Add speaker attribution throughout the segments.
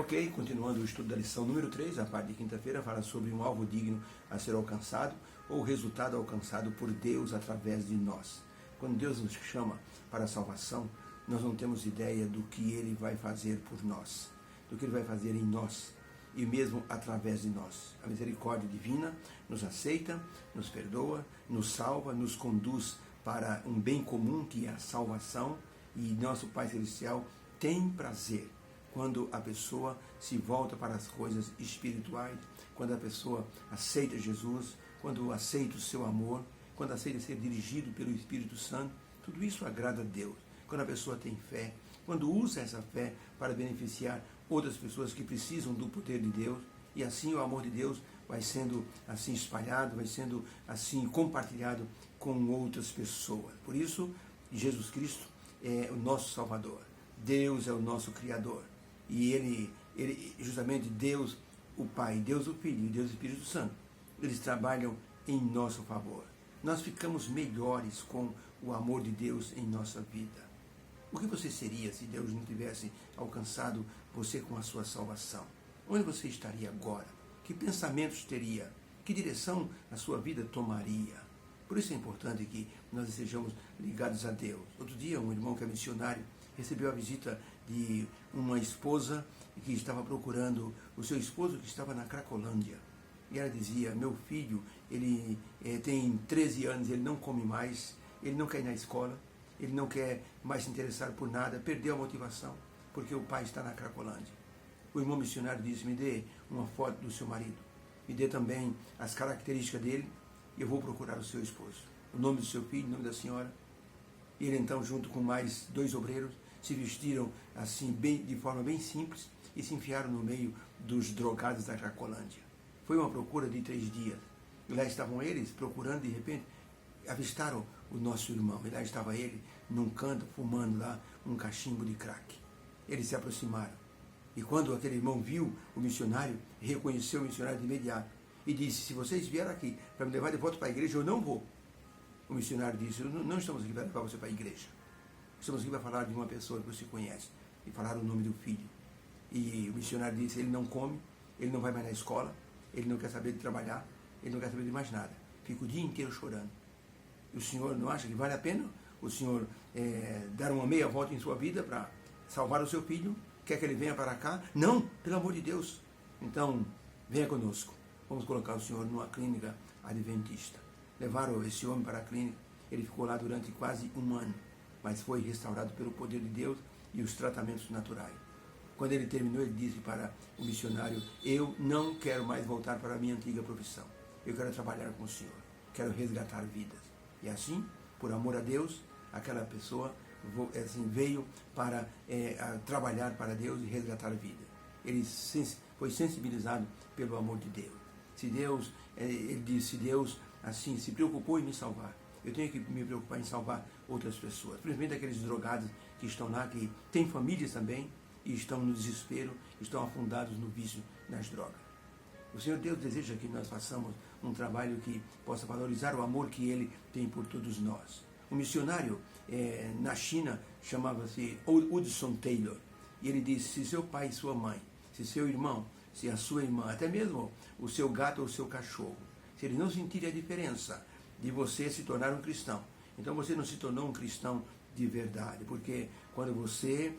Speaker 1: Ok, continuando o estudo da lição número 3, a parte de quinta-feira fala sobre um alvo digno a ser alcançado ou o resultado alcançado por Deus através de nós. Quando Deus nos chama para a salvação, nós não temos ideia do que Ele vai fazer por nós, do que Ele vai fazer em nós e mesmo através de nós. A misericórdia divina nos aceita, nos perdoa, nos salva, nos conduz para um bem comum que é a salvação, e nosso Pai Celestial tem prazer quando a pessoa se volta para as coisas espirituais, quando a pessoa aceita Jesus, quando aceita o seu amor, quando aceita ser dirigido pelo Espírito Santo. Tudo isso agrada a Deus. Quando a pessoa tem fé, quando usa essa fé para beneficiar outras pessoas que precisam do poder de Deus, e assim o amor de Deus vai sendo assim espalhado, vai sendo assim compartilhado com outras pessoas. Por isso, Jesus Cristo é o nosso Salvador. Deus é o nosso Criador. E ele justamente Deus, o Pai, Deus o Filho e Deus o Espírito Santo, eles trabalham em nosso favor. Nós ficamos melhores com o amor de Deus em nossa vida. O que você seria se Deus não tivesse alcançado você com a sua salvação? Onde você estaria agora? Que pensamentos teria? Que direção a sua vida tomaria? Por isso é importante que nós estejamos ligados a Deus. Outro dia, um irmão que é missionário recebeu a visita de uma esposa que estava procurando o seu esposo que estava na Cracolândia. E ela dizia: meu filho, ele tem 13 anos, ele não come mais, ele não quer ir na escola, ele não quer mais se interessar por nada, perdeu a motivação, porque o pai está na Cracolândia. O irmão missionário disse: me dê uma foto do seu marido, me dê também as características dele, e eu vou procurar o seu esposo. O nome do seu filho, o nome da senhora. E ele então, junto com mais 2 obreiros, se vestiram assim, de forma bem simples, e se enfiaram no meio dos drogados da Cracolândia. Foi uma procura de 3 dias. E lá estavam eles procurando, de repente, avistaram o nosso irmão. E lá estava ele, num canto, fumando lá um cachimbo de crack. Eles se aproximaram. E quando aquele irmão viu o missionário, reconheceu o missionário de imediato. E disse: se vocês vieram aqui para me levar de volta para a igreja, eu não vou. O missionário disse: não estamos aqui para levar você para a igreja. Estamos aqui para falar de uma pessoa que você conhece. E falaram o nome do filho. E o missionário disse: ele não come, ele não vai mais na escola, ele não quer saber de trabalhar, ele não quer saber de mais nada. Fica o dia inteiro chorando. E o senhor não acha que vale a pena o senhor dar uma meia volta em sua vida para salvar o seu filho? Quer que ele venha para cá? Não, pelo amor de Deus. Então, venha conosco. Vamos colocar o senhor numa clínica adventista. Levaram esse homem para a clínica. Ele ficou lá durante quase 1 ano, mas foi restaurado pelo poder de Deus e os tratamentos naturais. Quando ele terminou, ele disse para o missionário: eu não quero mais voltar para a minha antiga profissão. Eu quero trabalhar com o senhor. Quero resgatar vidas. E assim, por amor a Deus, aquela pessoa assim, veio para trabalhar para Deus e resgatar vidas. Ele foi sensibilizado pelo amor de Deus. Se Deus, ele disse, se Deus assim se preocupou em me salvar, eu tenho que me preocupar em salvar outras pessoas, principalmente aqueles drogados que estão lá, que têm famílias também e estão no desespero, estão afundados no vício nas drogas. O Senhor Deus deseja que nós façamos um trabalho que possa valorizar o amor que Ele tem por todos nós. Um missionário na China chamava-se Hudson Taylor, e ele disse: se seu pai e sua mãe, se seu irmão, se a sua irmã, até mesmo o seu gato ou o seu cachorro, se eles não sentirem a diferença de você se tornar um cristão, então você não se tornou um cristão de verdade, porque quando você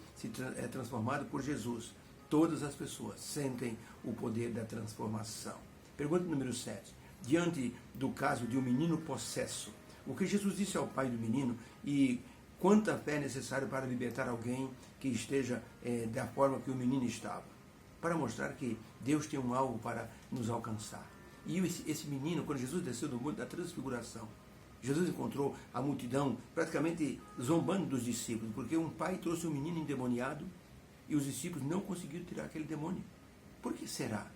Speaker 1: é transformado por Jesus, todas as pessoas sentem o poder da transformação. Pergunta número 7. Diante do caso de um menino possesso, o que Jesus disse ao pai do menino e quanta fé é necessária para libertar alguém que esteja da forma que o menino estava? Para mostrar que Deus tem um alvo para nos alcançar. E esse menino, quando Jesus desceu do monte da transfiguração, Jesus encontrou a multidão praticamente zombando dos discípulos, porque um pai trouxe um menino endemoniado e os discípulos não conseguiram tirar aquele demônio. Por que será?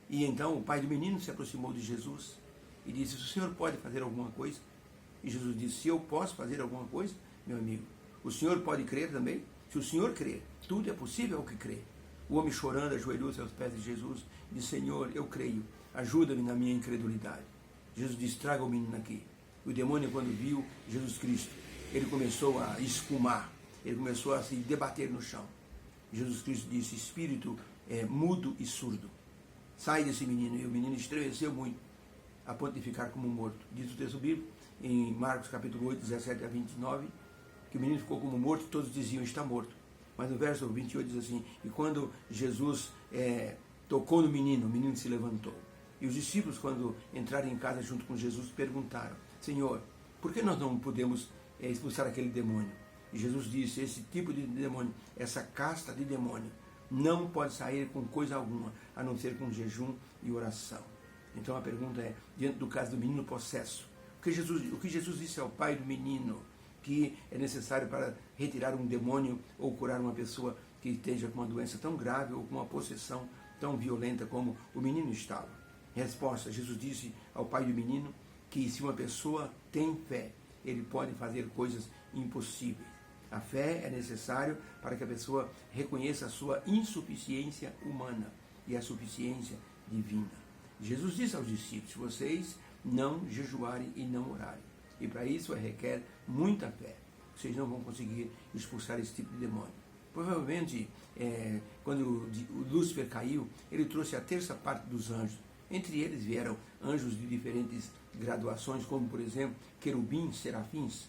Speaker 1: E então o pai do menino se aproximou de Jesus e disse: o senhor pode fazer alguma coisa? E Jesus disse: se eu posso fazer alguma coisa, meu amigo, o senhor pode crer também? Se o senhor crer, tudo é possível ao que crê. O homem, chorando, ajoelhou-se aos pés de Jesus e disse: Senhor, eu creio, ajuda-me na minha incredulidade. Jesus disse: traga o menino aqui. O demônio, quando viu Jesus Cristo, ele começou a esfumar, ele começou a se debater no chão. Jesus Cristo disse: espírito mudo e surdo, sai desse menino. E o menino estremeceu muito, a ponto de ficar como morto. Diz o texto bíblico, em Marcos capítulo 8, 17 a 29, que o menino ficou como morto, todos diziam: está morto. Mas no verso 28 diz assim: e quando Jesus tocou no menino, o menino se levantou. E os discípulos, quando entraram em casa junto com Jesus, perguntaram: Senhor, por que nós não podemos expulsar aquele demônio? E Jesus disse: esse tipo de demônio, essa casta de demônio, não pode sair com coisa alguma, a não ser com jejum e oração. Então a pergunta é, diante do caso do menino possesso, o que Jesus disse ao pai do menino que é necessário para retirar um demônio ou curar uma pessoa que esteja com uma doença tão grave ou com uma possessão tão violenta como o menino estava? Resposta: Jesus disse ao pai do menino que se uma pessoa tem fé, ele pode fazer coisas impossíveis. A fé é necessário para que a pessoa reconheça a sua insuficiência humana e a suficiência divina. Jesus disse aos discípulos: se vocês não jejuarem e não orarem, e para isso requer muita fé, vocês não vão conseguir expulsar esse tipo de demônio. Provavelmente, quando o Lúcifer caiu, ele trouxe a terça parte dos anjos. Entre eles vieram anjos de diferentes graduações, como por exemplo, querubins, serafins,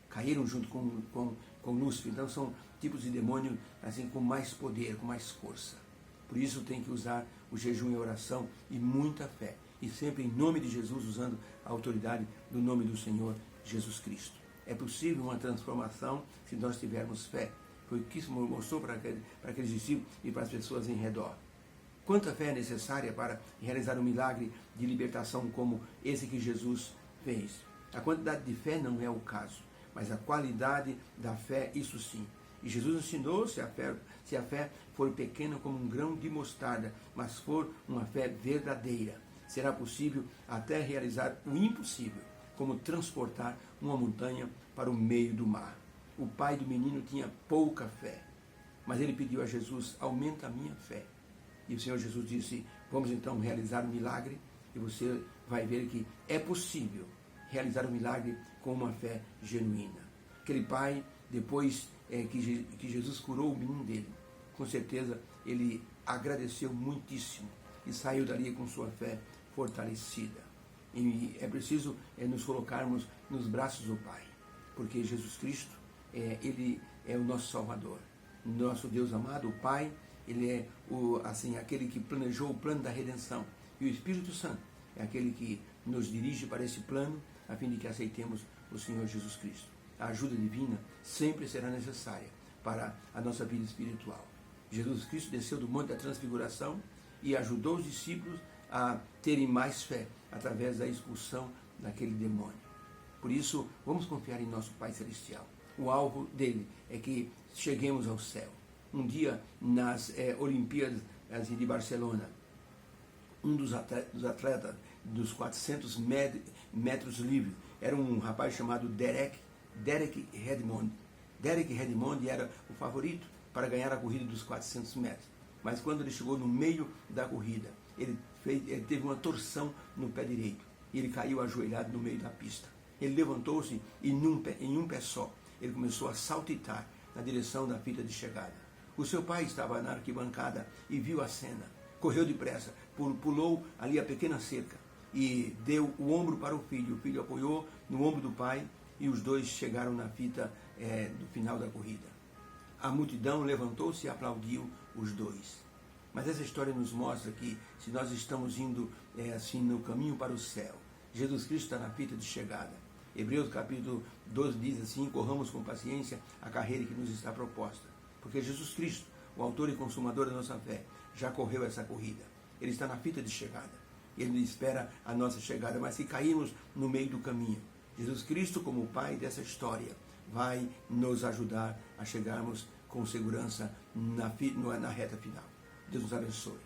Speaker 1: caíram junto com Lúcifer. Então são tipos de demônio assim, com mais poder, com mais força. Por isso tem que usar o jejum e a oração e muita fé. E sempre em nome de Jesus, usando a autoridade do nome do Senhor Jesus Cristo. É possível uma transformação se nós tivermos fé. Foi o que isso mostrou para aqueles discípulos e para as pessoas em redor. Quanta fé é necessária para realizar um milagre de libertação como esse que Jesus fez? A quantidade de fé não é o caso, mas a qualidade da fé, isso sim. E Jesus ensinou se a fé for pequena como um grão de mostarda, mas for uma fé verdadeira, será possível até realizar o impossível, como transportar uma montanha para o meio do mar. O pai do menino tinha pouca fé, mas ele pediu a Jesus: aumenta a minha fé. E o Senhor Jesus disse: vamos então realizar um milagre, e você vai ver que é possível realizar um milagre com uma fé genuína. Aquele pai, depois que Jesus curou o menino dele, com certeza ele agradeceu muitíssimo e saiu dali com sua fé fortalecida. E é preciso nos colocarmos nos braços do Pai, porque Jesus Cristo, ele é o nosso Salvador. Nosso Deus amado, o Pai, ele é aquele que planejou o plano da redenção. E o Espírito Santo é aquele que nos dirige para esse plano, a fim de que aceitemos o Senhor Jesus Cristo. A ajuda divina sempre será necessária para a nossa vida espiritual. Jesus Cristo desceu do Monte da Transfiguração e ajudou os discípulos a terem mais fé através da expulsão daquele demônio. Por isso, vamos confiar em nosso Pai Celestial. O alvo dele é que cheguemos ao céu. Um dia, nas Olimpíadas de Barcelona, um dos atletas dos 400 metros livres era um rapaz chamado Derek Redmond. Derek Redmond era o favorito para ganhar a corrida dos 400 metros. Mas quando ele chegou no meio da corrida, ele teve uma torção no pé direito. E ele caiu ajoelhado no meio da pista. Ele levantou-se e em um pé só, ele começou a saltitar na direção da fita de chegada. O seu pai estava na arquibancada e viu a cena. Correu depressa, pulou ali a pequena cerca e deu o ombro para o filho. O filho apoiou no ombro do pai e os dois chegaram na fita do final da corrida. A multidão levantou-se e aplaudiu os dois. Mas essa história nos mostra que se nós estamos indo assim no caminho para o céu, Jesus Cristo está na fita de chegada. Hebreus capítulo 12 diz assim: corramos com paciência a carreira que nos está proposta. Porque Jesus Cristo, o autor e consumador da nossa fé, já correu essa corrida. Ele está na fita de chegada. Ele espera a nossa chegada. Mas se cairmos no meio do caminho, Jesus Cristo, como o Pai dessa história, vai nos ajudar a chegarmos com segurança na reta final. Deus nos abençoe.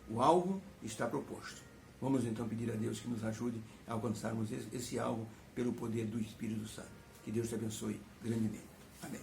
Speaker 1: O alvo está proposto. Vamos então pedir a Deus que nos ajude a alcançarmos esse alvo pelo poder do Espírito Santo. Que Deus te abençoe grandemente. Amém.